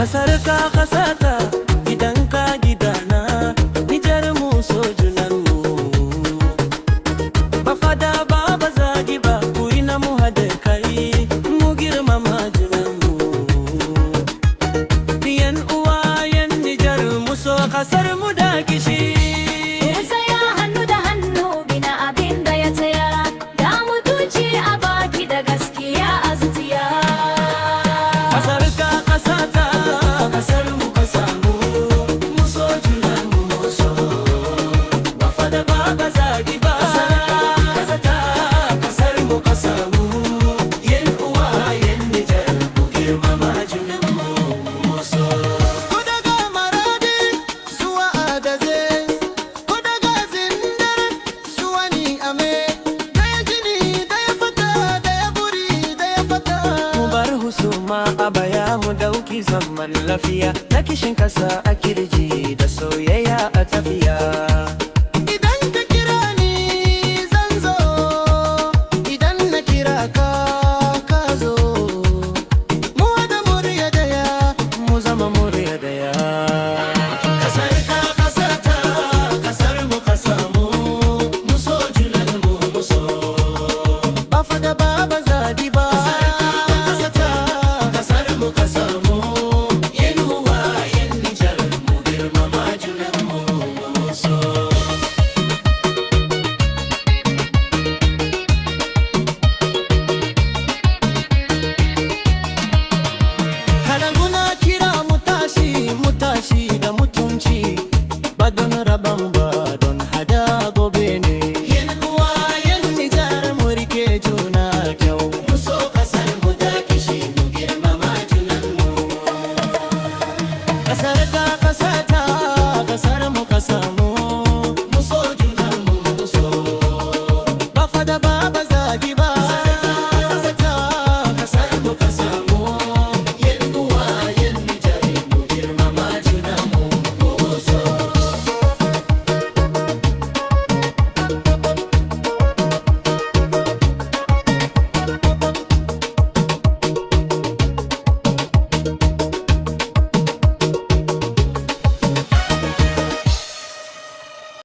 Kasarka kasata, gidanka gidana, Nijar mu so junanmu. Ba fada ba ba zagi ba, ku yi na mu haɗa kai, mu girmama junanmu. Yan uwa yan Nijar mu so kasar mu da kishi. Abaya mu dauki zaman lafiya na kishin kasa a kirji da soyayya a tafiya. Idan ka kira ni zan zo, idan na kira ka ka zo. Mu da murya daya, mu zama murya daya. Kasar ka kasata, kasar mu kasamu, mu so junanmu mu so. Ba fada ba ba zagi ba.